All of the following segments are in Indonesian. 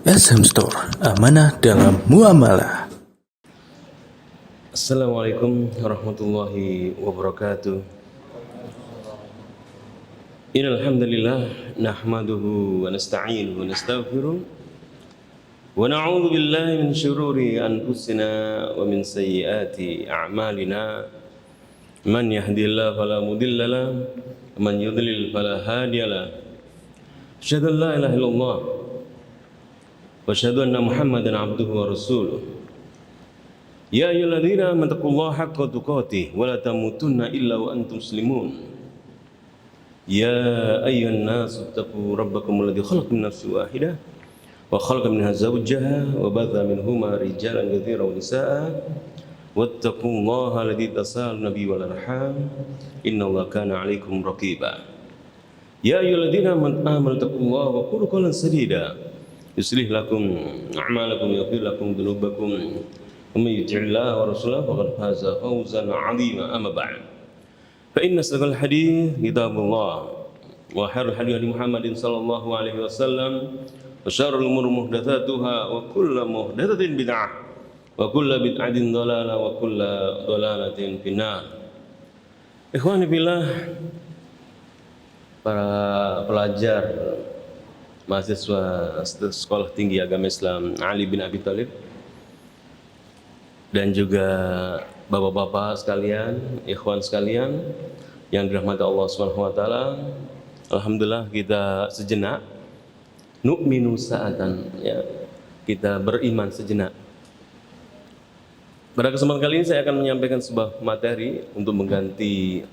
SM Store, amanah dalam muamalah. Assalamualaikum warahmatullahi wabarakatuh. Innal hamdalillah nahmaduhu wa nasta'inuhu wa nastaghfiruh wa na'udzu billahi min shururi anfusina wa min sayyiati a'malina. Man yahdihillahu fala mudilla lahu wa man yudlil fala hadiya lahu. Asyhadu an la ilaha illallah wa asyhadu anna Muhammadan abduhu wa rasuluh. Ya ayyuhalladzina amanu taqullaha haqqa tuqatih wa la tamutunna illa wa antum muslimun. Ya ayyuhan nasu taqu rabbakum alladzi khalaqakum min nafsin wahidah wa khalaqa minha zawjaha wa batha minhuma rijalan katsiran wa nisaa'a wattaqullaha alladzi tasaaluna bihi wal arham innallaha kana 'alaikum raqiba. Ya ayyuhalladzina amanu taqullaha wa qulu qawlan sadida yuslih lakum a'malakum yaghfir lakum dhunubakum wa may yuti'illaha wa rasulahu faqad faza fawzan 'azima. Amma ba'd. فإن أصدق الحديث كتاب الله وخير الهدي هدي محمد صلى الله عليه وسلم وشر الأمور محدثاتها وكل محدثة بدعة وكل بدعة ضلالة وكل ضلالة في النار. Ikhwani fillah, para pelajar mahasiswa Sekolah Tinggi Agama Islam Ali bin Abi Thalib dan juga bapak-bapak sekalian, ikhwan sekalian yang dirahmati Allah Subhanahu wa taala. Alhamdulillah kita sejenak nu'minu sa'atan, ya. Kita beriman sejenak. Pada kesempatan kali ini saya akan menyampaikan sebuah materi untuk mengganti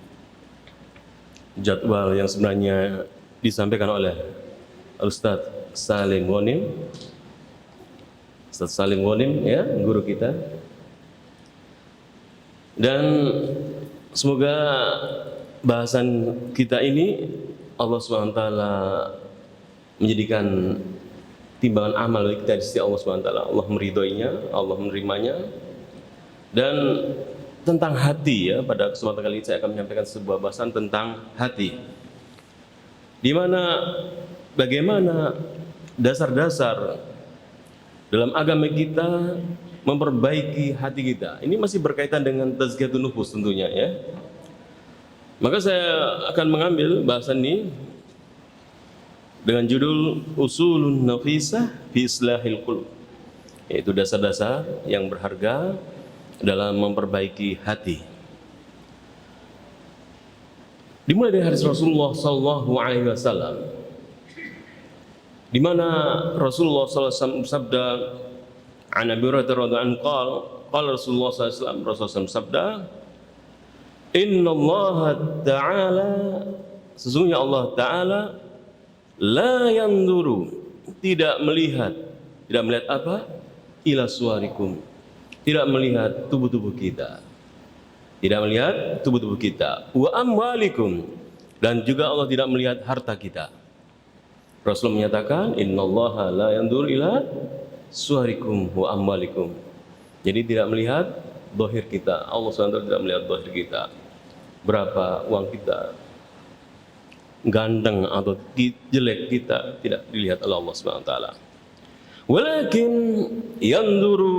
jadwal yang sebenarnya disampaikan oleh Ustaz Salim Ghanim. Ustaz Salim Ghanim, ya, guru kita. Dan semoga bahasan kita ini Allah SWT menjadikan timbangan amal bagi kita di sisi Allah SWT. Allah meridhoinya, Allah menerimanya. Dan tentang hati, ya, pada kesempatan kali ini saya akan menyampaikan sebuah bahasan tentang hati, di mana bagaimana dasar-dasar dalam agama kita memperbaiki hati kita. Ini masih berkaitan dengan tazkiyatun nufus tentunya, ya. Maka saya akan mengambil bahasan ini dengan judul Usulun Nafisah fi Islahil Qulub, yaitu dasar-dasar yang berharga dalam memperbaiki hati. Dimulai dari hadis Rasulullah sallallahu alaihi wasallam, di mana Rasulullah sallallahu alaihi wasallam bersabda, an Abi Hurairah radhiyallahu anhu qala Rasulullah sallallahu alaihi wasallam, Rasulullah sabda, innallaha ta'ala, sesungguhnya Allah Ta'ala la yanduru, tidak melihat apa? Ila suwarikum, tidak melihat tubuh-tubuh kita, tidak melihat tubuh-tubuh kita, wa amwalikum, dan juga Allah tidak melihat harta kita. Rasul menyatakan innallaha la yanduru ila suwarikum wa amwalikum. Jadi tidak melihat zahir kita. Allah SWT tidak melihat zahir kita. Berapa uang kita, ganteng atau jelek kita, tidak dilihat oleh Allah SWT. Walakin yanduru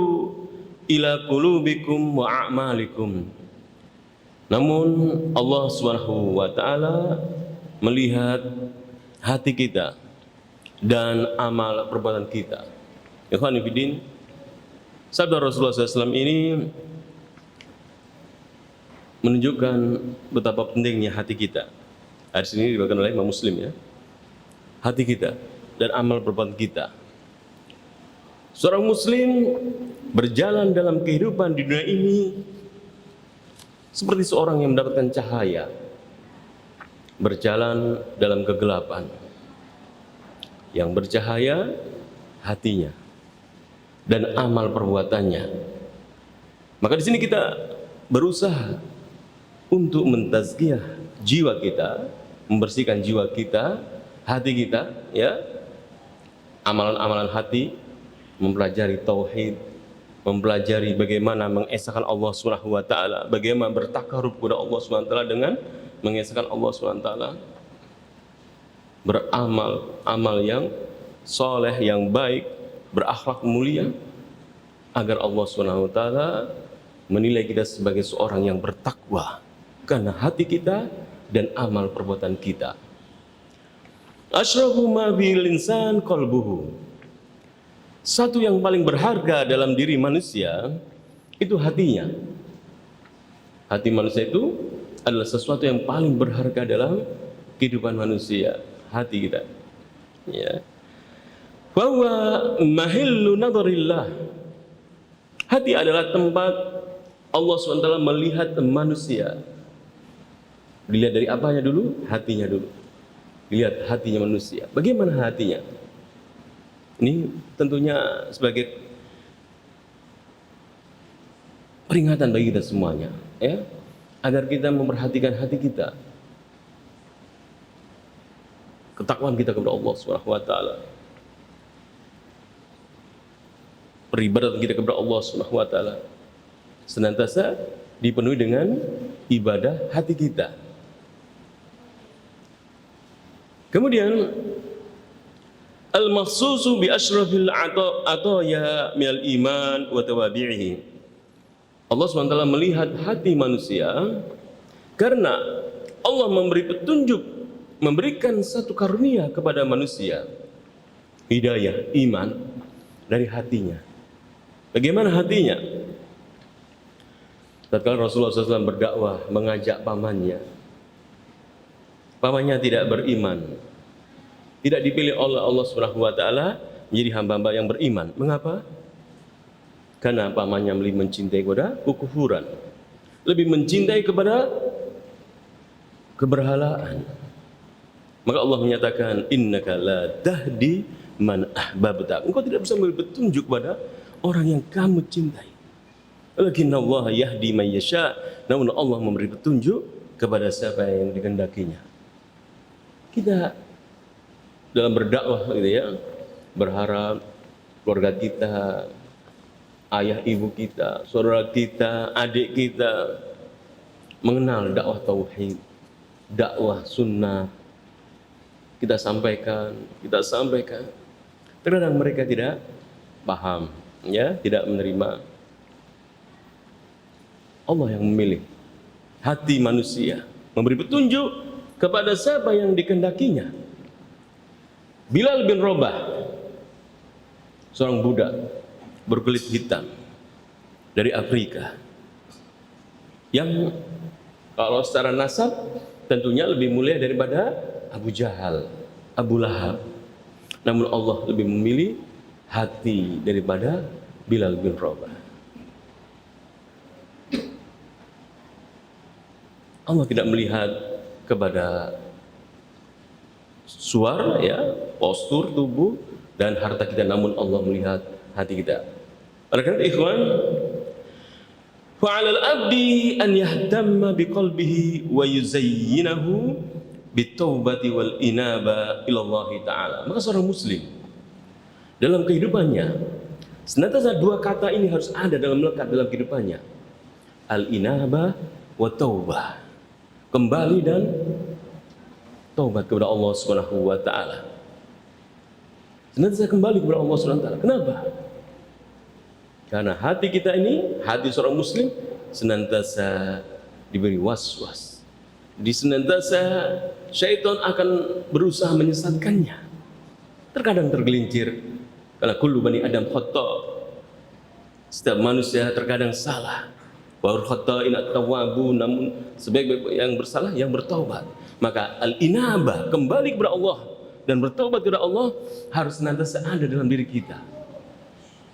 ila qulubikum wa a'malikum. Namun Allah SWT melihat hati kita dan amal perbuatan kita. Ikhwan fillah, sabda Rasulullah SAW ini menunjukkan betapa pentingnya hati kita. Hadis ini dibawakan oleh Imam Muslim, ya. Hati kita dan amal perbuatan kita. Seorang Muslim berjalan dalam kehidupan di dunia ini seperti seorang yang mendapatkan cahaya, berjalan dalam kegelapan. Yang bercahaya hatinya dan amal perbuatannya. Maka di sini kita berusaha untuk mentazkiyah jiwa kita, membersihkan jiwa kita, hati kita, ya. Amalan-amalan hati, mempelajari tauhid, mempelajari bagaimana mengesahkan Allah Subhanahu wa taala, bagaimana bertakarub kepada Allah Subhanahu wa taala dengan mengesahkan Allah Subhanahu wa taala, beramal amal yang soleh, yang baik, berakhlak mulia, agar Allah Subhanahu wa taala menilai kita sebagai seorang yang bertakwa karena hati kita dan amal perbuatan kita. Asyrafu ma bil insan qalbuhu. Satu yang paling berharga dalam diri manusia itu hatinya. Hati manusia itu adalah sesuatu yang paling berharga dalam kehidupan manusia, hati kita. Ya. Bahwa mahillu nadharillah. Hati adalah tempat Allah SWT melihat manusia. Dilihat dari apanya dulu? Hatinya dulu. Dilihat hatinya manusia. Bagaimana hatinya? Ini tentunya sebagai peringatan bagi kita semuanya, ya, agar kita memperhatikan hati kita, ketakwaan kita kepada Allah Subhanahu wa taala, peribadatan kita kepada Allah Subhanahu wa taala senantiasa dipenuhi dengan ibadah hati kita. Kemudian al-makhsusu bi asyrafil ataya minal iman wa tawabi'ihi. Allah SWT melihat hati manusia karena Allah memberi petunjuk, memberikan satu karunia kepada manusia, hidayah, iman dari hatinya. Bagaimana hatinya? Tatkala Rasulullah SAW berdakwah, mengajak pamannya tidak beriman, tidak dipilih oleh Allah Subhanahu wa taala menjadi hamba-hamba yang beriman. Mengapa? Karena pamannya lebih mencintai kepada kekufuran, lebih mencintai kepada keberhalaan. Maka Allah menyatakan, innaka la tahdi man ahbabta. Engkau tidak bisa memberi petunjuk kepada orang yang kamu cintai. Lakinnallaha yahdi man yasha. Namun Allah memberi petunjuk kepada siapa yang dikehendakinya. Kita dalam berdakwah gitu ya, berharap keluarga kita, ayah ibu kita, saudara kita, adik kita mengenal dakwah tauhid, dakwah sunnah. Kita sampaikan. Terkadang mereka tidak paham, ya, tidak menerima. Allah yang memilih hati manusia, memberi petunjuk kepada siapa yang dikehendakinya. Bilal bin Rabah, seorang budak berkulit hitam dari Afrika, yang kalau secara nasab tentunya lebih mulia daripada Abu Jahal, Abu Lahab. Namun Allah lebih memilih hati daripada Bilal bin Rabah. Allah tidak melihat kepada suara, ya, postur tubuh dan harta kita, namun Allah melihat hati kita. Oleh karena itu, ikhwan, fa'alal abdi an yahtamma biqalbihi wa yuzayyinahu bitaubati wal inaba ilallah ta'ala. Maka seorang muslim dalam kehidupannya senantiasa dua kata ini harus ada melekat dalam kehidupannya. Al-inaba wa taubah. Kembali dan taubat kepada Allah Subhanahu wa taala. Senantiasa kembali kepada Allah Subhanahu wa taala. Kenapa? Karena hati kita ini, hati seorang muslim senantiasa diberi was-was. Senantiasa syaitan akan berusaha menyesatkannya. Terkadang tergelincir, karena kullu bani Adam khata'. Setiap manusia terkadang salah. Wa khata'in at-tawwabun, namun sebaik-baik yang bersalah yang bertaubat. Maka al-inabah, kembali kepada Allah dan bertaubat kepada Allah, harus senantiasa ada dalam diri kita.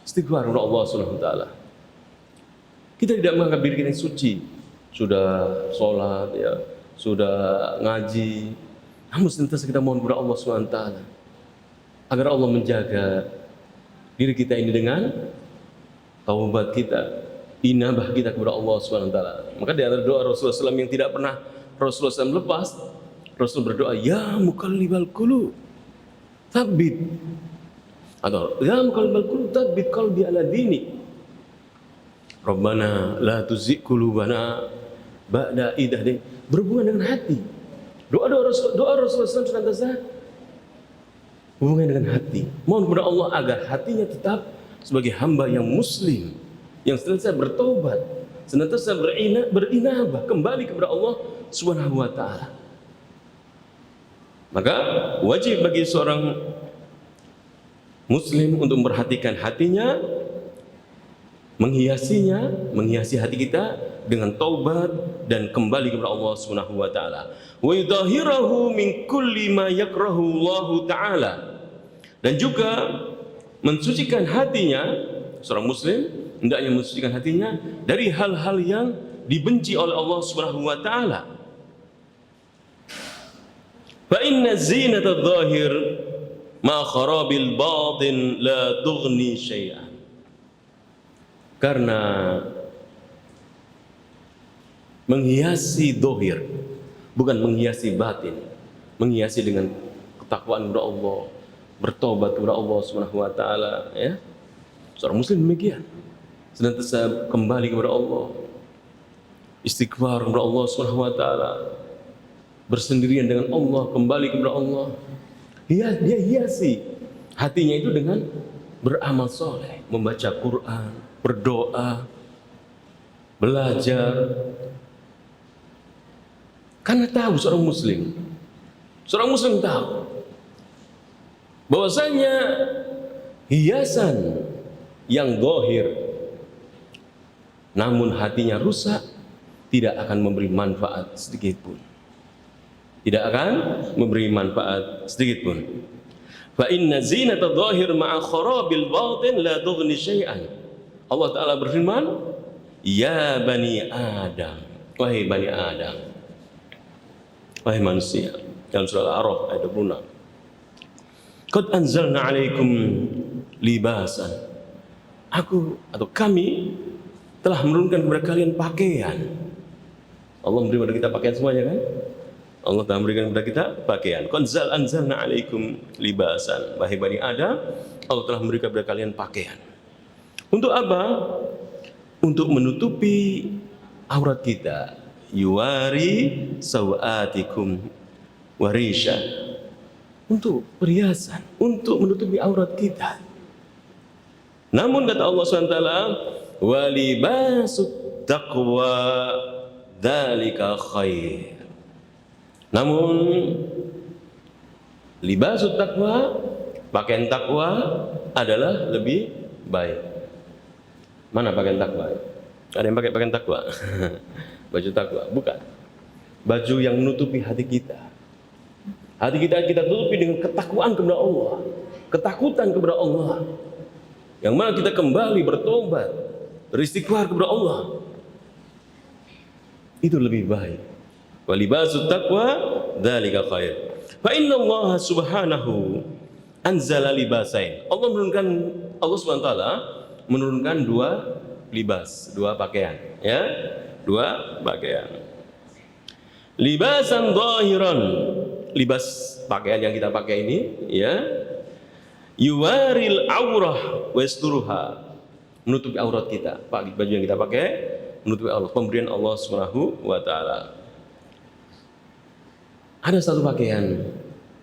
Istighfar kepada Allah Subhanahu wa taala. Kita tidak menganggap diri kita yang suci, sudah sholat, ya, sudah ngaji, namun senantiasa kita mohon kepada Allah Subhanahu wa taala agar Allah menjaga diri kita ini dengan taubat kita, inabah kita kepada Allah Subhanahu wa taala. Maka di antara doa Rasulullah SAW yang tidak pernah Rasulullah SAW lepas, Rasul berdoa, ya muqallibal qulub tsabbit, atau ya muqallibal qulub tsabbit qalbi ala dini. Rabbana la tuzigh qulubana ba'da idh hadaytana. Berhubungan dengan hati. Doa Rasulullah SAW senantiasa hubungannya dengan hati. Mohon kepada Allah agar hatinya tetap sebagai hamba yang muslim, yang senantiasa bertobat, senantiasa berinabah kembali kepada Allah Subhanahu wa taala. Maka wajib bagi seorang muslim untuk memperhatikan hatinya, menghiasi hati kita dengan taubat dan kembali kepada Allah Subhanahu wa taala. Wa yudhhirahu min kulli ma yakrahu Allah taala. Dan juga mensucikan hatinya, seorang muslim hendaknya mensucikan hatinya dari hal-hal yang dibenci oleh Allah Subhanahu wa taala. Fa inna zinata adh-dhahir ma kharabil batin la tughni syai'an. Karena menghiasi dohir, bukan menghiasi batin, menghiasi dengan ketakwaan kepada Allah, bertobat kepada Allah Subhanahu wa taala, ya. Seorang muslim demikian, senantiasa kembali kepada Allah, istighfar kepada Allah Subhanahu wa taala, bersendirian dengan Allah, kembali kepada Allah. Dia hiasi hatinya itu dengan beramal soleh, membaca Quran, berdoa, belajar. Karena tahu seorang muslim tahu bahwasanya hiasan yang zahir namun hatinya rusak tidak akan memberi manfaat sedikit pun. Tidak akan memberi manfaat sedikit pun. Fa inna zinata adh-dhahir ma'a kharabil batin la tughni syai'an. Allah taala berfirman, "Ya bani Adam, wahai bani Adam, wahai manusia." Dalam surah Al-A'raf ayat 26. Qad anzalna 'alaikum libasan. Aku atau kami telah menurunkan kepada kalian pakaian. Allah memberi kepada kita pakaian semuanya kan? Allah telah memberikan kepada kita pakaian. Qad anzalna 'alaikum libasan. Wahai bani Adam, Allah telah memberikan kepada kalian pakaian. Untuk apa? Untuk menutupi aurat kita. Yuwari sawatikum warisha. Untuk perhiasan, untuk menutupi aurat kita. Namun kata Allah SWT, walibasut taqwa dzalika khair. Namun libasut taqwa, pakaian takwa adalah lebih baik. Mana pakaian takwa? Ada yang pakai pakaian takwa? Baju takwa? Bukan. Baju yang menutupi hati kita. Hati kita tutupi dengan ketakwaan kepada Allah, ketakutan kepada Allah. Yang mana kita kembali bertobat, beristighfar kepada Allah. Itu lebih baik. Walibasut taqwa dzalika khair. Fa inna Allah subhanahu anzala libasain. Allah Subhanahu wa taala menurunkan dua libas, dua pakaian, ya. Dua pakaian. Libasan zahiran. Libas pakaian yang kita pakai ini, ya. Yuwaril aurah wasturuha, menutupi aurat kita. Baju yang kita pakai menutupi aurat, pemberian Allah Subhanahu wa taala. Ada satu pakaian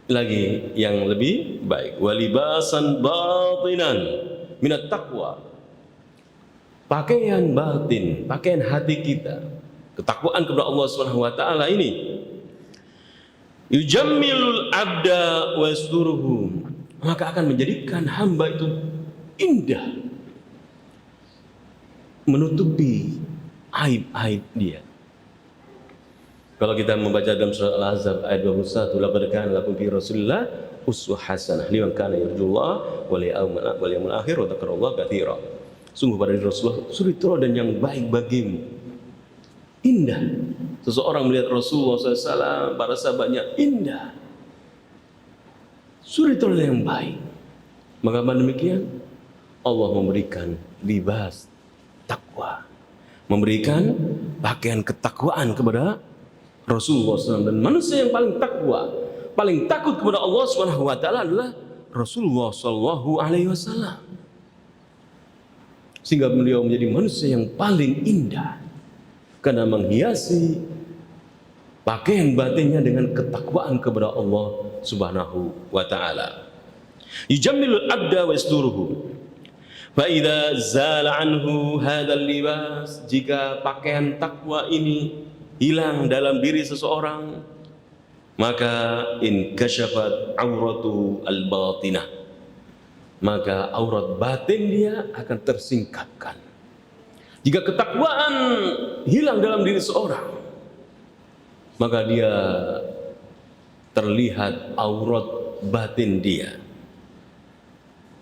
lagi yang lebih baik, walibasan batinan minat taqwa. Pakaian batin, pakaian hati kita, ketakwaan kepada Allah Subhanahu wa taala ini. Yujammilul abda wasturuhu, maka akan menjadikan hamba itu indah, menutupi aib-aib dia. Kalau kita membaca dalam surah Al-Ahzab ayat 21, laqad kana lakum fi Rasulillah uswah hasanah liman kana yarjullaha wal yawmal akhir wa dzakarallaha katsira. Sungguh pada Rasulullah suri teladan yang baik bagimu. Indah. Seseorang melihat Rasulullah SAW, para sahabatnya indah. Suri teladan yang baik. Maka demikian Allah memberikan libas takwa, memberikan pakaian ketakwaan kepada Rasulullah SAW. Dan manusia yang paling takwa, paling takut kepada Allah Subhanahu wa taala adalah Rasulullah SAW. Sehingga beliau menjadi manusia yang paling indah karena menghiasi pakaian batinnya dengan ketakwaan kepada Allah Subhanahu wa taala. Yujammilul abda wa yasturuhu. Fa idza zala anhu hadzal libas, jika pakaian takwa ini hilang dalam diri seseorang, maka in kasyafat auratu al-batinah, maka aurat batin dia akan tersingkapkan. Jika ketakwaan hilang dalam diri seorang, maka dia terlihat aurat batin dia.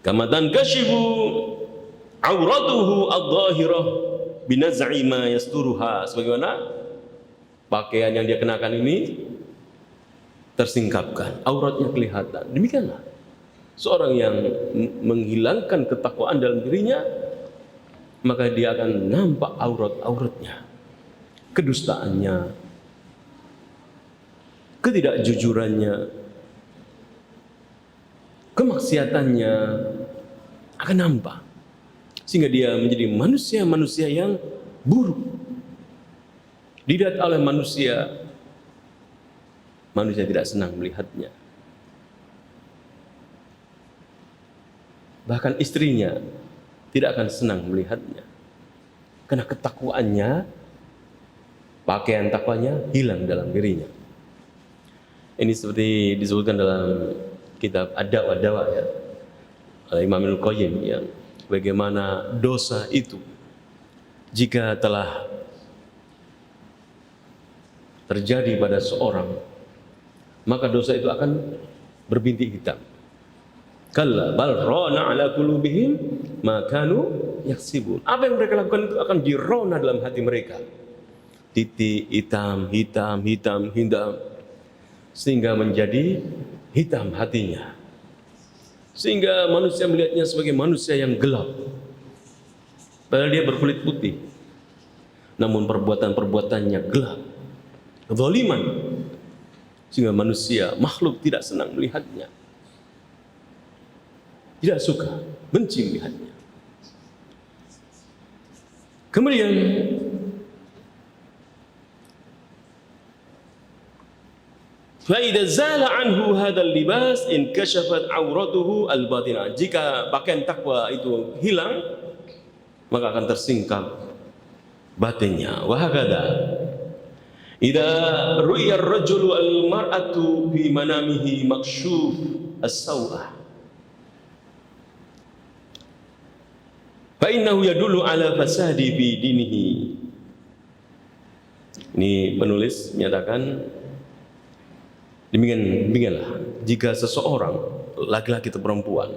Kama tankashifu auratuhu adh-dhahirah binaz'i ma yasturuha, sebagaimana pakaian yang dia kenakan ini tersingkapkan, auratnya kelihatan. Demikianlah seorang yang menghilangkan ketakwaan dalam dirinya, maka dia akan nampak aurat-auratnya, kedustaannya, ketidakjujurannya, kemaksiatannya akan nampak, sehingga dia menjadi manusia-manusia yang buruk dilihat oleh manusia. Manusia tidak senang melihatnya. Bahkan istrinya tidak akan senang melihatnya, karena ketakwaannya, pakaian takwanya hilang dalam dirinya. Ini seperti disebutkan dalam kitab Ad-Dawa ya, oleh Imam Ibnu Qayyim, yang bagaimana dosa itu jika telah terjadi pada seorang, maka dosa itu akan berbintik hitam. Kalla bal rana ala qulubihim ma kanu yaksibun. Apa yang mereka lakukan itu akan dirona dalam hati mereka. Titik hitam, hitam, hitam, hitam, sehingga menjadi hitam hatinya. Sehingga manusia melihatnya sebagai manusia yang gelap, padahal dia berkulit putih, namun perbuatan-perbuatannya gelap, kezaliman, sehingga manusia, makhluk tidak senang melihatnya, tidak suka, benci melihatnya. Kemudian fa idza zala anhu hadzal libas in kashafat auratuhu al-batinah, jika pakaian takwa itu hilang, maka akan tersingkap batinnya. Wa hakadha idza ru'ya ar-rajulu al-mar'atu fi manamihi makshuf as-sawah fa innahu yadullu ala fasadi fi dinihi. Ini penulis menyatakan demikianlah jika seseorang, laki-laki atau perempuan,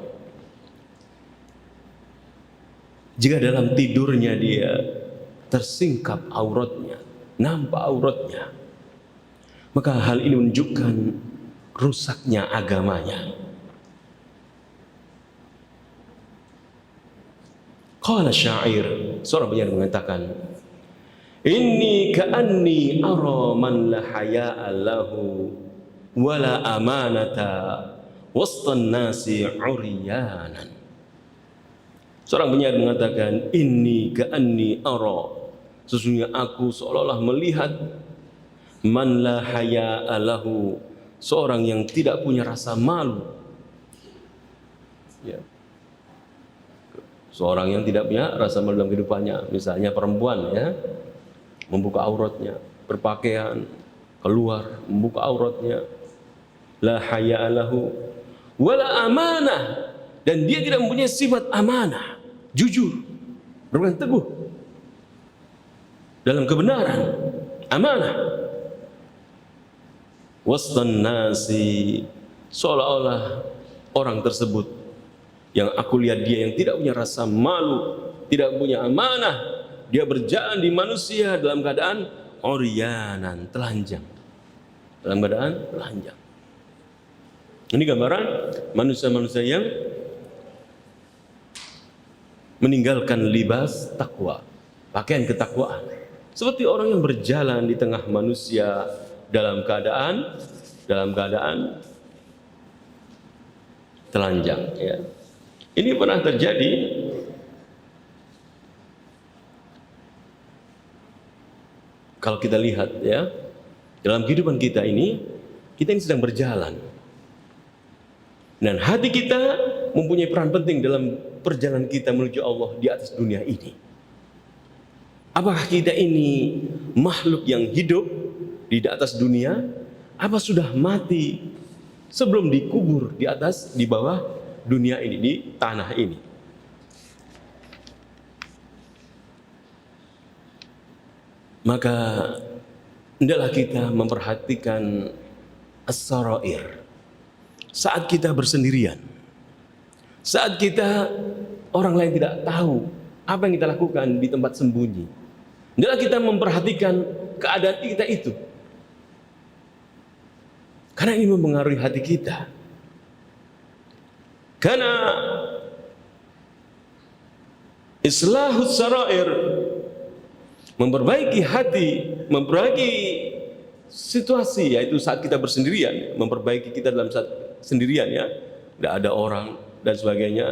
jika dalam tidurnya dia tersingkap auratnya, nampak auratnya, maka hal ini menunjukkan rusaknya agamanya. Qala syair, seorang penyair mengatakan, inni ka'anni ara man la haya'a lahu wala amanata wastan nasi uryanan. Seorang penyair mengatakan, inni ka'anni ara, sesungguhnya aku seolah-olah melihat man la haya'a lahu, seorang yang tidak punya rasa malu ya. Seorang yang tidak punya rasa malu dalam kehidupannya, misalnya perempuan ya, membuka auratnya, berpakaian keluar membuka auratnya, la haya'a lahu wala amanah, dan dia tidak mempunyai sifat amanah, jujur, berpegang teguh dalam kebenaran, amanah. Wastan nasi, seolah-olah orang tersebut yang aku lihat dia yang tidak punya rasa malu, tidak punya amanah, dia berjalan di manusia dalam keadaan uryanan, telanjang, dalam keadaan telanjang. Ini gambaran manusia-manusia yang meninggalkan libas takwa, pakaian ketakwaan, seperti orang yang berjalan di tengah manusia dalam keadaan telanjang ya. Ini pernah terjadi kalau kita lihat ya, dalam kehidupan kita ini sedang berjalan. Dan hati kita mempunyai peran penting dalam perjalanan kita menuju Allah di atas dunia ini. Apakah kita ini makhluk yang hidup di atas dunia, apa sudah mati sebelum dikubur di bawah dunia ini, di tanah ini? Maka hendaklah kita memperhatikan as-sarair. Saat kita bersendirian, saat kita orang lain tidak tahu apa yang kita lakukan di tempat sembunyi, hendaklah kita memperhatikan keadaan kita itu. Karena ini mempengaruhi hati kita. Karena islahus sarair, memperbaiki hati, memperbaiki situasi, yaitu saat kita bersendirian, memperbaiki kita dalam saat sendirian, ya, tidak ada orang dan sebagainya.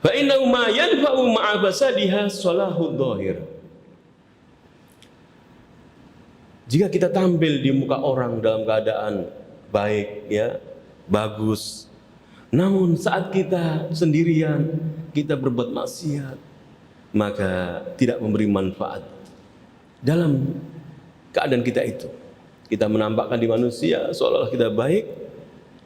Fa innahu ma yanfa'u ma'a fasadiha salahud dhahir. Jika kita tampil di muka orang dalam keadaan baik, ya, bagus, namun saat kita sendirian, kita berbuat maksiat, maka tidak memberi manfaat dalam keadaan kita itu. Kita menampakkan di manusia seolah-olah kita baik,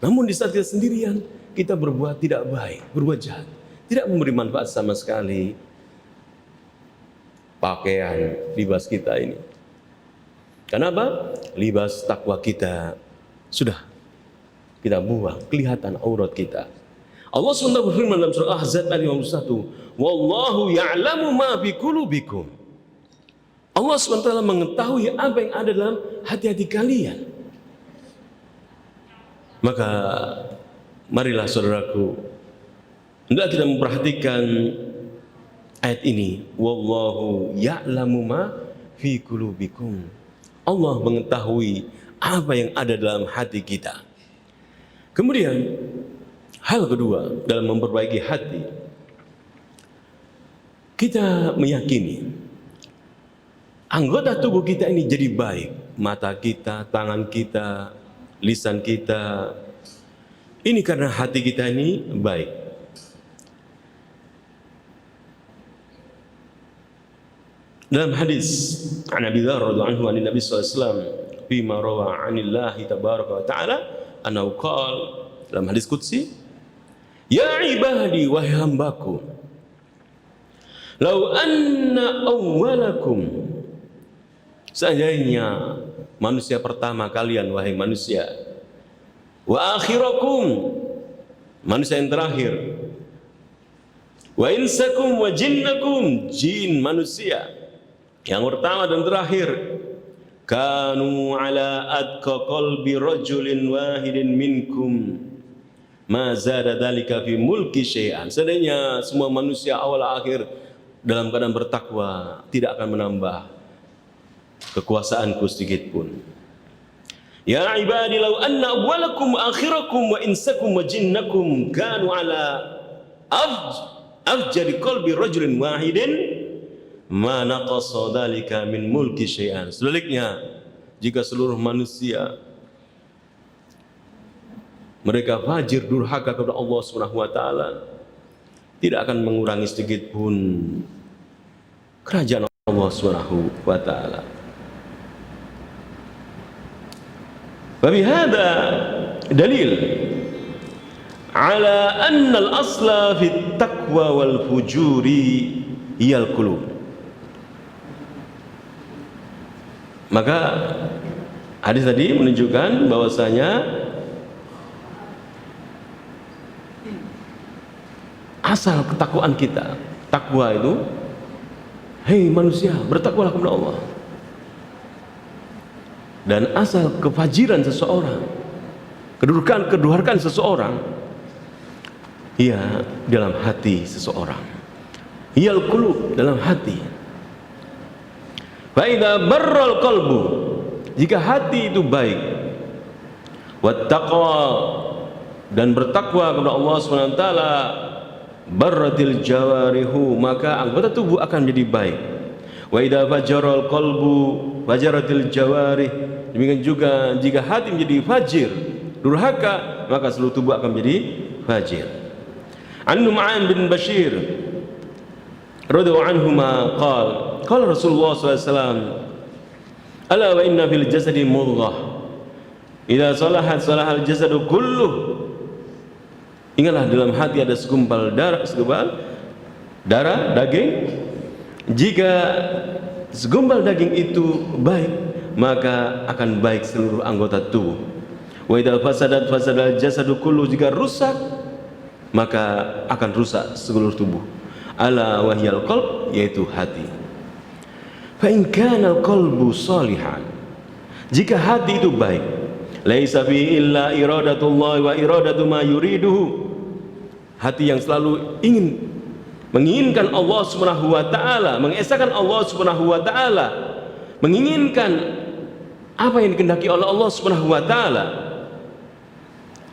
namun di saat kita sendirian, kita berbuat tidak baik, berbuat jahat, tidak memberi manfaat sama sekali. Pakaian, libas kita ini, kenapa? Libas takwa kita sudah kita buang, kelihatan aurat kita. Allah SWT berfirman dalam surah Ahzab ayat 51, wallahu ya'lamu ma fi qulubikum. Allah SWT mengetahui apa yang ada dalam hati-hati kalian. Maka marilah saudaraku, hendaklah kita memperhatikan ayat ini, wallahu ya'lamu ma fi qulubikum. Allah mengetahui apa yang ada dalam hati kita. Kemudian hal kedua dalam memperbaiki hati, kita meyakini anggota tubuh kita ini jadi baik. Mata kita, tangan kita, lisan kita, ini karena hati kita ini baik. Dalam hadis an Abi Dzar radhiyallahu anhu an Nabi sallallahu alaihi wasallam bima rawa anillahi tabaraka wa taala annahu qala, dalam hadis qudsi, ya ibadi wahai hambaku, lau anna awwalakum, seandainya manusia pertama kalian wahai manusia, wa akhirakum, manusia yang terakhir, wa insakum wa jinnakum, jin manusia yang pertama dan terakhir, kanu ala adqa qalbi rajulin wahidin minkum ma zada dzalika fi mulki syai'an. Seandainya semua manusia awal akhir dalam keadaan bertakwa, tidak akan menambah kekuasaanku sedikit pun. Ya ibadi law anna awwalakum wa akhirakum wa insakum wa jinnakum kanu ala afjari qalbi rajulin wahidin ma naqasa dzalika min mulki syai'an. Sebaliknya, jika seluruh manusia mereka fajir durhaka kepada Allah Subhanahu wa taala, tidak akan mengurangi sedikit pun kerajaan Allah Subhanahu wa taala. Fabihada dalil ala anna al-asla fi at-taqwa wal fujuri hiyal qulub. Maka hadis tadi menunjukkan bahwasanya asal ketakwaan kita, takwa itu, hei manusia, bertakwalah kepada Allah. Dan asal kefajiran seseorang, kedudukan seseorang, ia dalam hati seseorang, hiyal qulub, dalam hati. Fa idza barral qalbu, jika hati itu baik, wattaqwa, dan bertakwa kepada Allah Subhanahu wa taala, barratil jawarihu, maka anggota tubuh akan menjadi baik. Wa idza fajaral qalbu fajaratil jawarih, demikian juga jika hati menjadi fajir, durhaka, maka seluruh tubuh akan menjadi fajir. An Nu'man bin Bashir radhiyallahu anhuma qala Rasulullah sallallahu alaihi wasallam, ala wa inna fil jasadi mudghah idza salahat salahal jasadu kulluh. Ingatlah, dalam hati ada segumpal darah daging. Jika segumpal daging itu baik, maka akan baik seluruh anggota tubuh. Wa idza fasadal jasadu kullu, jika rusak maka akan rusak seluruh tubuh. Ala wahyal qalb, yaitu hati. Fa in kana qalbu salihan, jika hati itu baik, laisa fi illa iradatullah wa iradatu ma yuriduhu, hati yang selalu menginginkan Allah Subhanahu wa taala, mengesahkan Allah Subhanahu wa taala, menginginkan apa yang dikehendaki oleh Allah Subhanahu wa taala.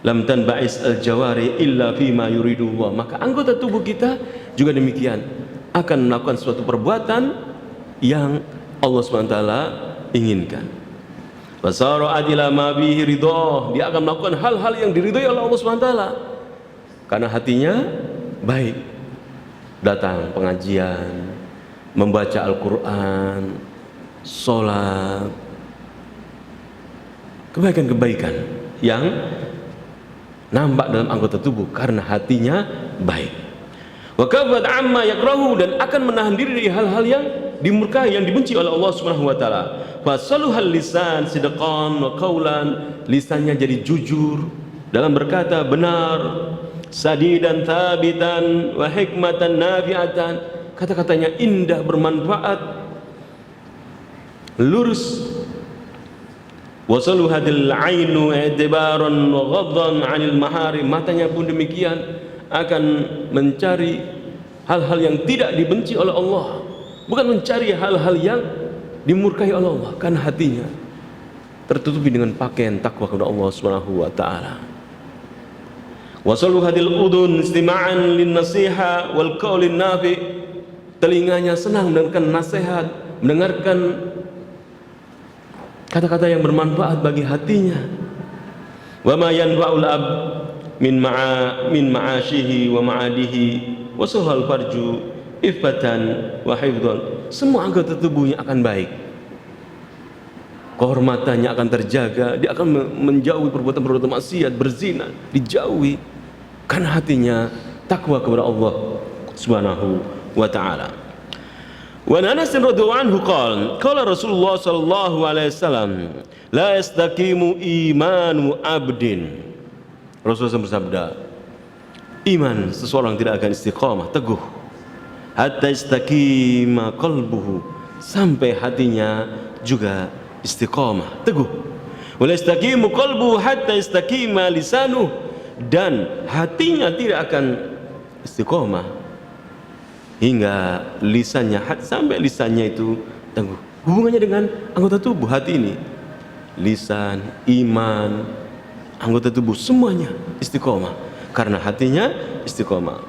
Lam tanba'is al-jawari illa fima yuridullah, maka anggota tubuh kita juga demikian akan melakukan suatu perbuatan yang Allah Subhanahu wa taala inginkan. Fasara adila ma bihi ridha, dia akan melakukan hal-hal yang diridhai oleh Allah Subhanahu wa taala karena hatinya baik. Datang pengajian, membaca Al-Quran, sholat, kebaikan-kebaikan yang nampak dalam anggota tubuh karena hatinya baik. Wa kaffat amma yakrahu, dan akan menahan diri dari hal-hal yang dimurkai, yang dibenci oleh Allah Subhanahu wa taala. Fasaluhal lisan sidqan wa qaulan, lisannya jadi jujur dalam berkata, benar, sadidan thabitan wa hikmatan nafi'atan, kata-katanya indah, bermanfaat, lurus. Wasaluhadil ainu i'tibaran wa ghaddan 'anil maharim, matanya pun demikian akan mencari hal-hal yang tidak dibenci oleh Allah, bukan mencari hal-hal yang dimurkai oleh Allah, karena hatinya tertutupi dengan pakaian takwa kepada Allah Subhanahu wa taala. Wasaluhadil udun istima'an lin nasiha wal qaulin nafi, telinganya senang mendengarkan nasihat, mendengarkan kata-kata yang bermanfaat bagi hatinya. Wa ma yanfa'ul ab min ma'ashihi wa ma'adihi wa sahal farju ifatan wa hifdhan, semua anggota tubuhnya akan baik, kehormatannya akan terjaga, dia akan menjauhi perbuatan-perbuatan maksiat, berzina, dijauhi karena hatinya takwa kepada Allah Subhanahu wa taala. Wa Anas radhiyallahu anhu qala Rasulullah sallallahu alaihi wasallam, la yastaqimu imanu abdin. Rasulullah bersabda, iman seseorang tidak akan istiqamah, teguh, hatta istaqima qalbuhu, sampai hatinya juga istiqamah, teguh. Wa la yastaqimu qalbuhu hatta istaqima lisanuhu, dan hatinya tidak akan istiqamah hingga lisannya, sampai lisannya itu teguh. Hubungannya dengan anggota tubuh, hati ini, lisan, iman, anggota tubuh semuanya istiqomah karena hatinya istiqomah.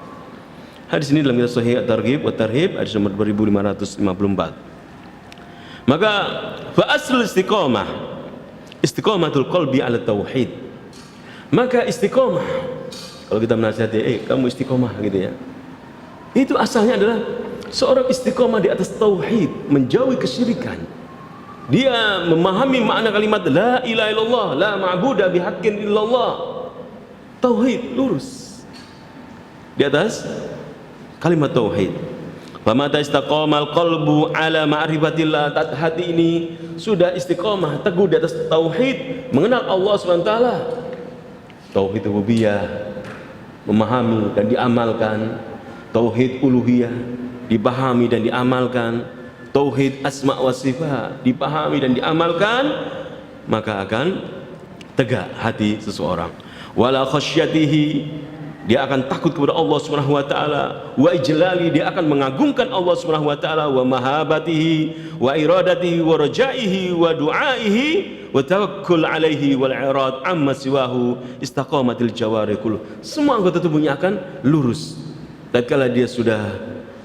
Hadis ini dalam kitab Sahih At-Targhib wa Tarhib, hadis nomor 2554. Maka fa asl istiqomah, istiqomatul qalbi ala tauhid. Maka istiqomah, kalau kita menasihati, kamu istiqomah gitu ya, itu asalnya adalah seorang istiqomah di atas tauhid, menjauhi kesyirikan. Dia memahami makna kalimat la ilaha illallah, la ma'budu bihaqqin illallah. Tauhid, lurus di atas kalimat tauhid. Famata istaqamal qalbu ala ma'rifatillah, hati ini sudah istiqomah, teguh di atas tauhid, mengenal Allah SWT. Tauhid rububiyah, memahami dan diamalkan. Tauhid uluhiyah, dipahami dan diamalkan. Tauhid asma wa sifat, dipahami dan diamalkan, maka akan tegak hati seseorang. Wala khasyatihi, dia akan takut kepada Allah Subhanahu wa taala. Wa ijlali, dia akan mengagungkan Allah Subhanahu wa taala. Wa mahabatihi wa iradatihi wa rajaihi wa du'aihi wa tawakkul alaihi wal i'rad amma siwahu istaqamatil jawari kullu. Semua anggota tubuhnya akan lurus tatkala dia sudah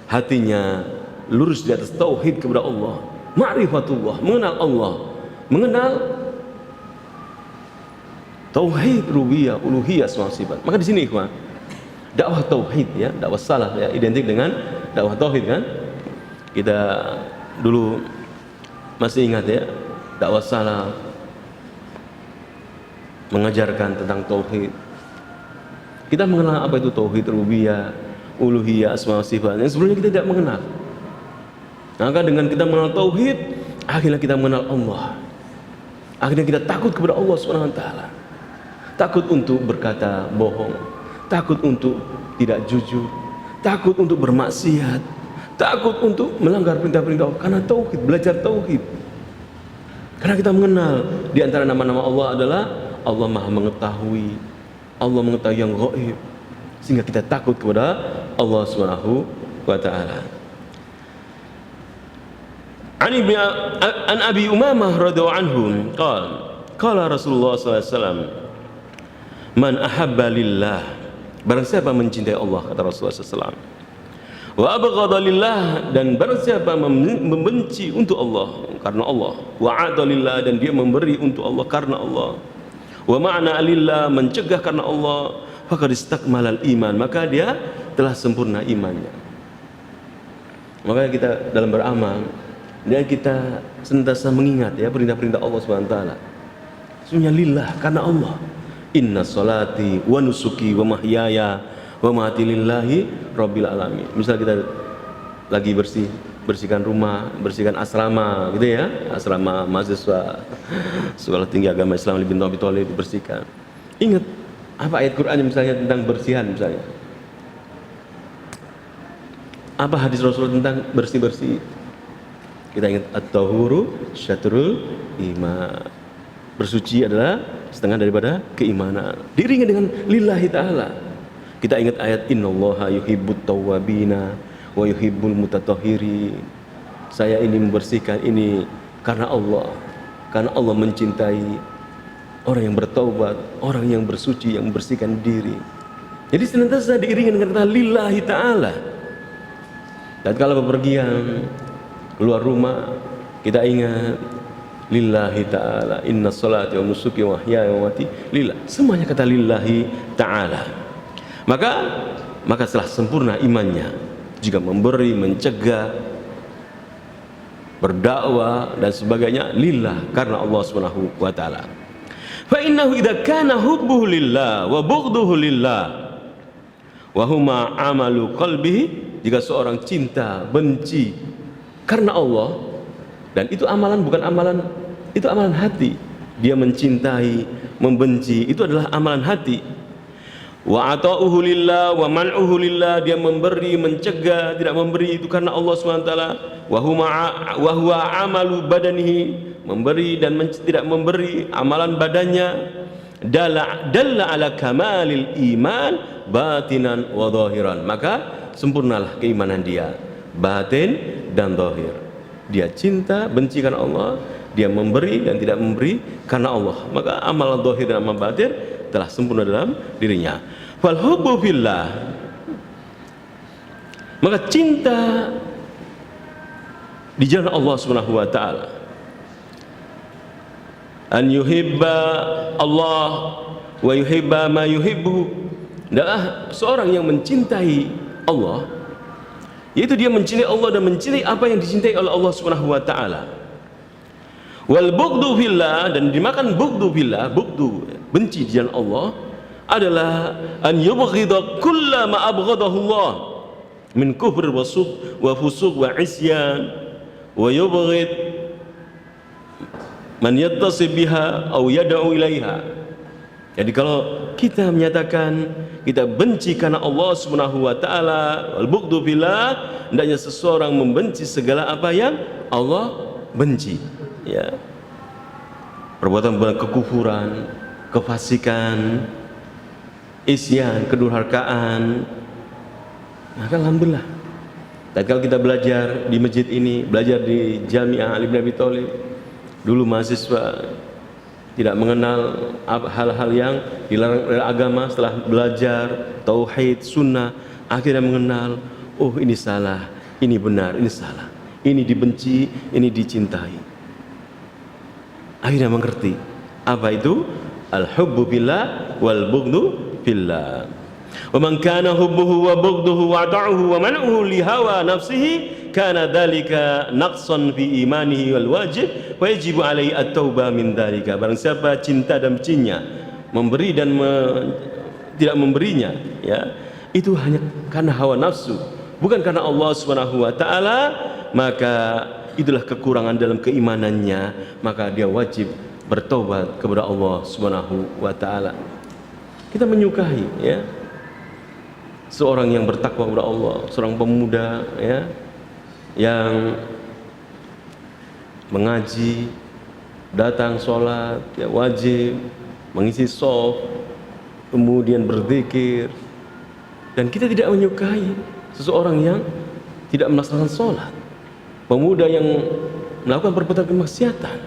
hatinya lurus di atas tauhid kepada Allah, ma'rifatullah, mengenal Allah, mengenal Tauhid rububiyah, uluhiyah, asma wa sifat. Maka di sini ikhwan, dakwah tauhid ya, dakwah salaf ya, identik dengan dakwah tauhid kan. Kita dulu masih ingat ya, dakwah salaf mengajarkan tentang tauhid. Kita mengenal apa itu tauhid rububiyah, uluhiyah, asma wa sifat yang sebelumnya kita tidak mengenal. Maka dengan kita mengenal tauhid, akhirnya kita mengenal Allah. Akhirnya kita takut kepada Allah Subhanahu wa taala. Takut untuk berkata bohong, takut untuk tidak jujur, takut untuk bermaksiat, takut untuk melanggar perintah-perintah Allah karena tauhid, belajar tauhid. Karena kita mengenal di antara nama-nama Allah adalah Allah Maha mengetahui, Allah mengetahui yang gaib, sehingga kita takut kepada Allah Subhanahu wa taala. An Abi Umamah radhiyallahu anhu qala Rasulullah sallallahu alaihi wasallam, man ahabba lillah, barang siapa mencintai Allah, kata Rasulullah SAW, wa abghadha lillah, dan barang siapa membenci untuk Allah karena Allah, wa ata lillah, dan dia memberi untuk Allah karena Allah, wa ma'na lillah, mencegah karena Allah, faqad istakmalal iman, maka dia telah sempurna imannya. Makanya kita dalam beramal dan kita senantiasa mengingat ya perintah-perintah Allah Subhanahu wa taala. Semuanya lillah, karena Allah. Inna salati wa nusuki wa mahyaya wa mamati lillahi rabbil alamin. Misal kita lagi bersihkan rumah, bersihkan asrama gitu ya, asrama mahasiswa Sekolah Tinggi Agama Islam bin Abi Thalib dibersihkan. Ingat apa ayat Qur'an misalnya tentang bersihan misalnya. Apa hadis Rasulullah tentang bersih-bersih? Kita ingat at-tahuru syatrul iman. Bersuci adalah setengah daripada keimanan. Diiringi dengan lillahi ta'ala. Kita ingat ayat innallaha yuhibbut tawwabina wa yuhibbul mutatahhirin. Saya ini membersihkan ini karena Allah. Karena Allah mencintai orang yang bertaubat, orang yang bersuci, yang membersihkan diri. Jadi senantiasa diiringi dengan kata lillahi ta'ala. Dan kalau bepergian keluar rumah, kita ingat lillahi ta'ala, inna salati wa nusuki wa mahyaya wa mamati lillah. Semuanya kata lillahi ta'ala. Maka setelah sempurna imannya jika memberi, mencegah, berdakwah dan sebagainya lillah, karena Allah Subhanahu wa taala. Fa innahu idza kana hubbuhu lillah wa bughduhu lillah wa huma amalu qalbihi, jika seorang cinta, benci karena Allah, dan itu amalan, bukan amalan, itu amalan hati. Dia mencintai, membenci, itu adalah amalan hati. Wa ata'uhu lillah wa man'uhu lillah, dia memberi, mencegah, tidak memberi, itu karena Allah SWT. Wa huwa amalu badanihi, memberi dan tidak memberi, amalan badannya. Dalla ala kamalil iman batinan wa zahiran, maka sempurnalah keimanan dia, batin dan zahir. Dia cinta, benci karena Allah, dia memberi dan tidak memberi karena Allah, maka amal zahir dan amal batin telah sempurna dalam dirinya. Fal hubbu fillah, maka cinta di jalan Allah Subhanahu wa taala, an yuhibba Allah wa yuhibba ma yuhibbu, adalah seorang yang mencintai Allah, yaitu dia mencintai Allah dan mencintai apa yang dicintai oleh Allah Subhanahu wa taala. Wal bughdu fillah, dan dimakan bughdu fillah, bughdu benci di jalan Allah adalah an yubghida kulla ma abghadahu Allah min kufr wa fusuq wa isyan wa yubghid man yattasib biha aw yad'u ilaiha. Jadi kalau kita menyatakan kita benci karena Allah Subhanahu wa taala, wal bughdu fillah, hendaknya seseorang membenci segala apa yang Allah benci, ya. Perbuatan kekufuran, kefasikan, isyan, kedurhakaan. Maka alhamdulillah, dan kalau kita belajar di masjid ini, belajar di Jami'ah Ali bin Abi Thalib, dulu mahasiswa tidak mengenal hal-hal yang dilarang oleh agama. Setelah belajar tauhid, sunnah, akhirnya mengenal, oh ini salah, ini benar, ini salah, ini dibenci, ini dicintai. Akhirnya mengerti apa itu Al-hubbu billah wal bughdu fillah. Wa man kana hubbuhu wa bughduhu wa ta'uhu wa man'uhu li hawa nafsihi kana dzalika naqsan fi imanihi wal wajib wa yajibu alaihi at-taubah min dzalika. Barang siapa cinta dan bencinya, memberi dan tidak memberinya, ya, itu hanya karena hawa nafsu, bukan karena Allah Subhanahu wa taala, maka itulah kekurangan dalam keimanannya, maka dia wajib bertobat kepada Allah Subhanahu wa taala. Kita menyukai, ya, seorang yang bertakwa kepada Allah, seorang pemuda, ya, yang mengaji, datang sholat, ya, wajib, mengisi shaf, kemudian berzikir. Dan kita tidak menyukai seseorang yang tidak melaksanakan sholat, pemuda yang melakukan perbuatan kemaksiatan.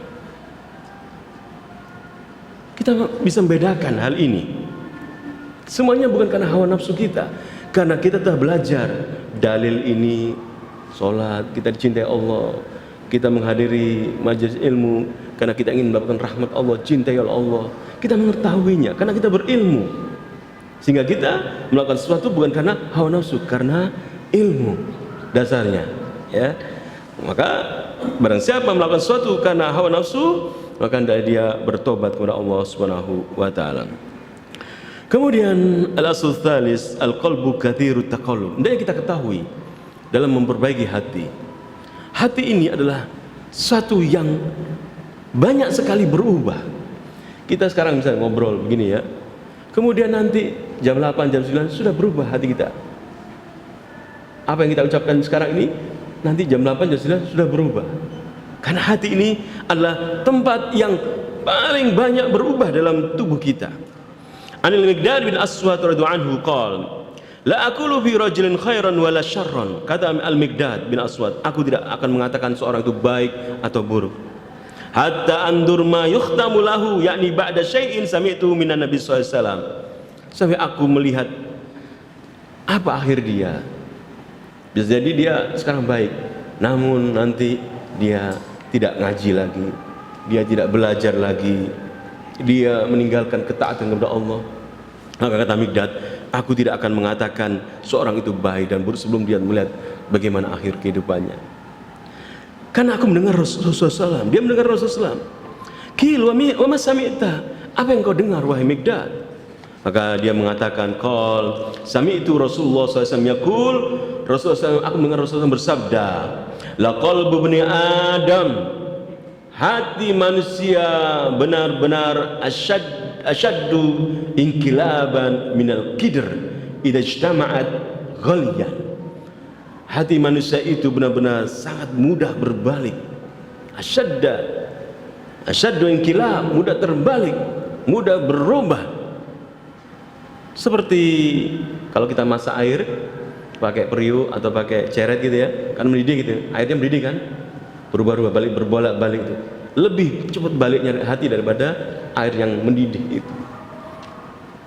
Kita bisa membedakan hal ini. Semuanya bukan karena hawa nafsu kita, karena kita telah belajar dalil ini, sholat, kita dicintai Allah, kita menghadiri majelis ilmu karena kita ingin mendapatkan rahmat Allah, cintai oleh Allah. Kita mengetahuinya karena kita berilmu, sehingga kita melakukan sesuatu bukan karena hawa nafsu, karena ilmu dasarnya, ya. Maka barang siapa melakukan sesuatu karena hawa nafsu, maka dia bertobat kepada Allah Subhanahu wa taala. Kemudian al-asl tsalis al-qalbu katsirut taqallub. Dan kita ketahui dalam memperbaiki hati, hati ini adalah satu yang banyak sekali berubah. Kita sekarang misalnya ngobrol begini, ya, kemudian nanti jam 8, jam 9 sudah berubah hati kita. Apa yang kita ucapkan sekarang ini, nanti jam 8, jam 9 sudah berubah. Karena hati ini adalah tempat yang paling banyak berubah dalam tubuh kita. Anil Miqdad bin Aswad radhiyallahu anhu qala, la aqulu fi rajulin khairan wala syarran. Kata Al-Miqdad bin Aswad, aku tidak akan mengatakan seorang itu baik atau buruk, hatta andur ma yukhtamu lahu, yakni ba'da syai'in sami'tu minan nabi sallallahu alaihi wasallam, sampai aku melihat apa akhir dia. Bisa jadi dia sekarang baik, namun nanti dia tidak ngaji lagi, dia tidak belajar lagi, dia meninggalkan ketaatan kepada Allah. Maka kata Miqdad, aku tidak akan mengatakan seorang itu baik dan buruk sebelum dia melihat bagaimana akhir kehidupannya. Karena aku mendengar Rasulullah SAW, dia mendengar Rasulullah SAW. Qil wa ma sami'ta, apa yang kau dengar wahai Miqdad? Maka dia mengatakan, qal sami'tu Rasulullah SAW yaqul, Rasulullah SAW, aku mendengar Rasulullah SAW bersabda, la qalbu bani Adam, hati manusia benar-benar asyaddu inqilaban minal qidr idza ijtama'at ghaliyan. Hati manusia itu benar-benar sangat mudah berbalik. Asyaddu inqilab, mudah terbalik, mudah berubah. Seperti kalau kita masak air pakai periuk atau pakai ceret gitu, ya, kan mendidih gitu, airnya mendidih kan, berubah-ubah balik, berbolak-balik itu. Lebih cepat baliknya hati daripada air yang mendidih itu.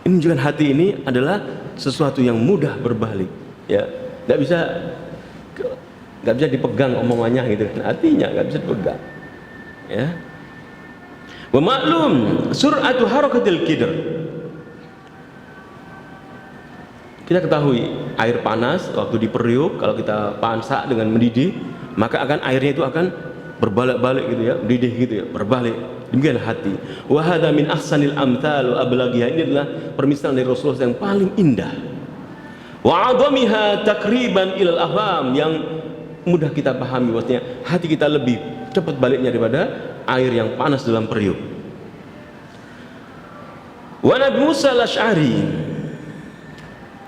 Ini menunjukkan hati ini adalah sesuatu yang mudah berbalik, ya. Nggak bisa dipegang omongannya gitu, hatinya nggak bisa dipegang, ya. Wa maklum sur'atu harakatil qidr. Kita ketahui air panas waktu diperiuk, kalau kita pasak dengan mendidih, maka airnya itu akan berbalik-balik gitu, ya, mendidih gitu, ya, berbalik. Demikian hati. Wa hadza min ahsanil amthal wa ablaghiha. Ini adalah permisalan dari Rasulullah yang paling indah. Wa 'azamiha takriban ilal afham, yang mudah kita pahami, maksudnya hati kita lebih cepat baliknya daripada air yang panas dalam periuk. Wa Nabi Musa al-Asy'ari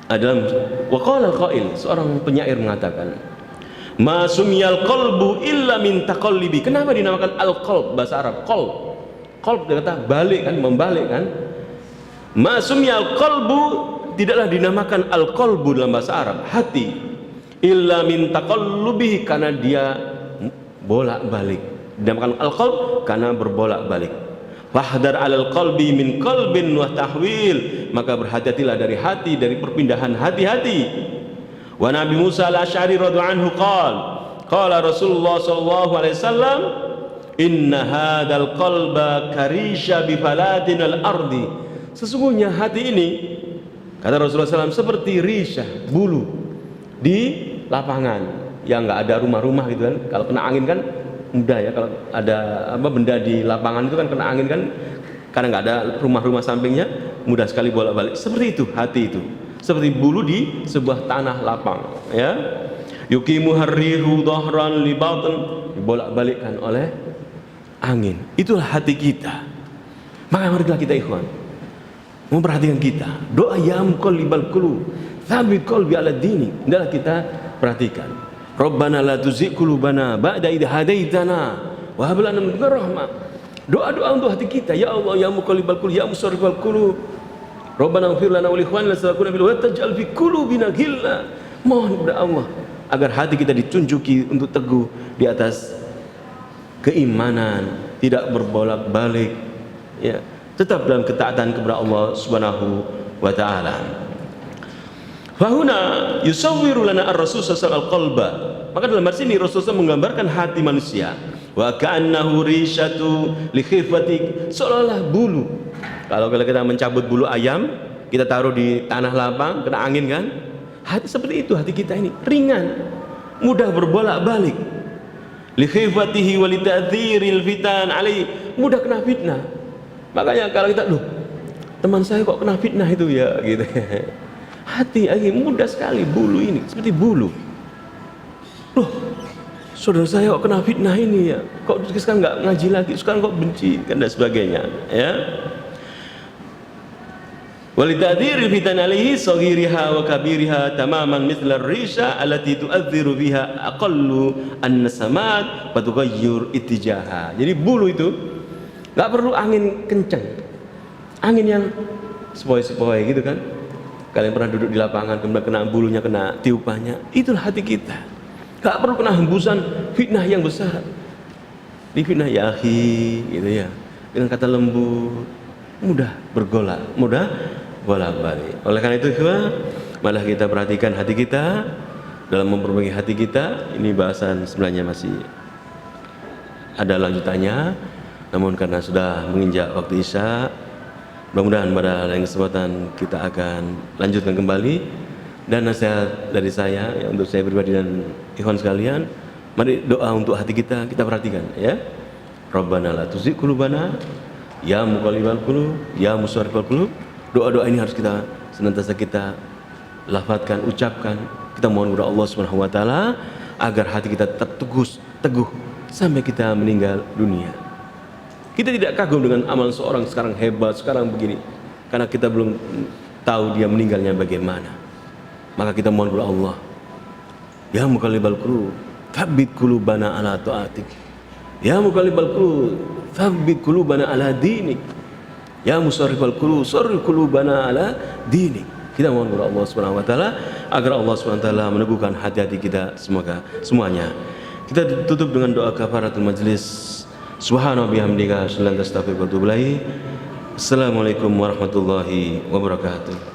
adalah waqala al-qail, seorang penyair mengatakan, ma sumiyal qalbu illa min taqallibi. Kenapa dinamakan al-qalb bahasa Arab? Qalb dia kata balik kan, membalik kan. Ma sumiyal qalbu, tidaklah dinamakan al-qalbu dalam bahasa Arab, hati, illa min taqallubi, karena dia bolak-balik. Dinamakan al-qalb karena berbolak-balik. Fahdar alal qalbi min qalbin wa tahwil, maka berhati-hatilah dari hati, dari perpindahan hati-hati. Wa Nabi Musa al-Asy'ari radhiyallahu anhu qala Rasulullah sallallahu alaihi wasallam, Inna hadzal qalba karisha bi faladin al-ardi. Sesungguhnya hati ini, kata Rasulullah SAW, seperti risha, bulu di lapangan yang nggak ada rumah-rumah gitu kan. Kalau kena angin kan mudah ya, kalau ada benda di lapangan itu kan kena angin kan, karena nggak ada rumah-rumah sampingnya, mudah sekali bolak-balik. Seperti itu hati itu, seperti bulu di sebuah tanah lapang ya. Yuqimu harrihu dhahran li batin, dibolak-balikkan oleh angin. Itulah hati kita. Maka marilah kita ikhwan memperhatikan kita. Doa ya muqallibal qulub, tsabit qalbi ala dini. Hendaklah kita perhatikan. Rabbana la tuzigh qulubana ba'da idh hadaitana wa hab lana min ladunka rahmah. Doa-doa untuk hati kita. Ya Allah ya muqallibal qulub, ya musarrifal qulub, Rabbana ighfir lana wa li ikhwanina sabaquna bil wa taj'al fi qulubina ghillan. Mohon kepada Allah agar hati kita ditunjuki untuk teguh di atas keimanan, tidak berbolak-balik ya, tetap dalam ketaatan kepada Allah Subhanahu wa taala. Fahuna yusawwiru lana ar-rasul sallallahu qalba. Maka dalam hadis ini Rasulullah menggambarkan hati manusia. Wa ka'annahu rishatu li khifatik, seolah-olah bulu. Kalau kita mencabut bulu ayam, kita taruh di tanah lapang, kena angin kan? Hati seperti itu, hati kita ini ringan, mudah berbolak-balik. Li khifatihi wa li ta'dziril fitan alai, mudah kena fitnah. Makanya kalau kita, loh, teman saya kok kena fitnah itu ya gitu. Hati mudah sekali, bulu ini seperti bulu. Loh, saudara saya kok kena fitnah ini ya, kok sekarang nggak ngaji lagi, sekarang kok benci kan, dan sebagainya ya. Walidadhiril fitan alaihi saghiriha wa kabiriha tamaman mithla ar-risha allati tu'adhiru biha aqallu an-nasamat wa tughayyir ittijaha. Jadi bulu itu enggak perlu angin kencang, angin yang sepoi-sepoi gitu kan. Kalian pernah duduk di lapangan kemudian kena bulunya, kena tiupannya, itulah hati kita. Enggak perlu kena hembusan fitnah yang besar. Di fitnah ya akhi gitu ya, dengan kata lembut, mudah bergolak, mudah bolak-balik. Oleh karena itu, malah kita perhatikan hati kita dalam memperbaiki hati kita. Ini bahasan sebenarnya masih ada lanjutannya, namun karena sudah menginjak waktu Isya, mudah-mudahan pada lain kesempatan kita akan lanjutkan kembali. Dan nasihat dari saya ya, untuk saya pribadi dan ikhwan sekalian, mari doa untuk hati kita perhatikan ya. Rabbana la tuzigh qulubana, ya muqallibal qulub, ya musarrifal qulub. Doa-doa ini harus kita senantiasa kita lafadzkan, ucapkan. Kita mohon kepada Allah Subhanahu wa taala agar hati kita tetap teguh sampai kita meninggal dunia. Kita tidak kagum dengan amalan seorang sekarang hebat, sekarang begini, karena kita belum tahu dia meninggalnya bagaimana. Maka kita mohon kepada Allah, ya muqallibal qulub, tsabbit qulubana ala ta'atik. Ya muqallibal qulub, tsabbit qulubana ala dinik. Ya musarrifal qulub, sarrif qulubana ala dinik. Kita mohon kepada Allah Subhanahu wa taala agar Allah Subhanahu wa taala meneguhkan hati-hati kita semuanya. Kita tutup dengan doa kafaratul majlis. Subhanallahi bihamdika, asyhadu an la ilaha illa anta, astaghfiruka wa atubu ilaik. Assalamualaikum warahmatullahi wabarakatuh.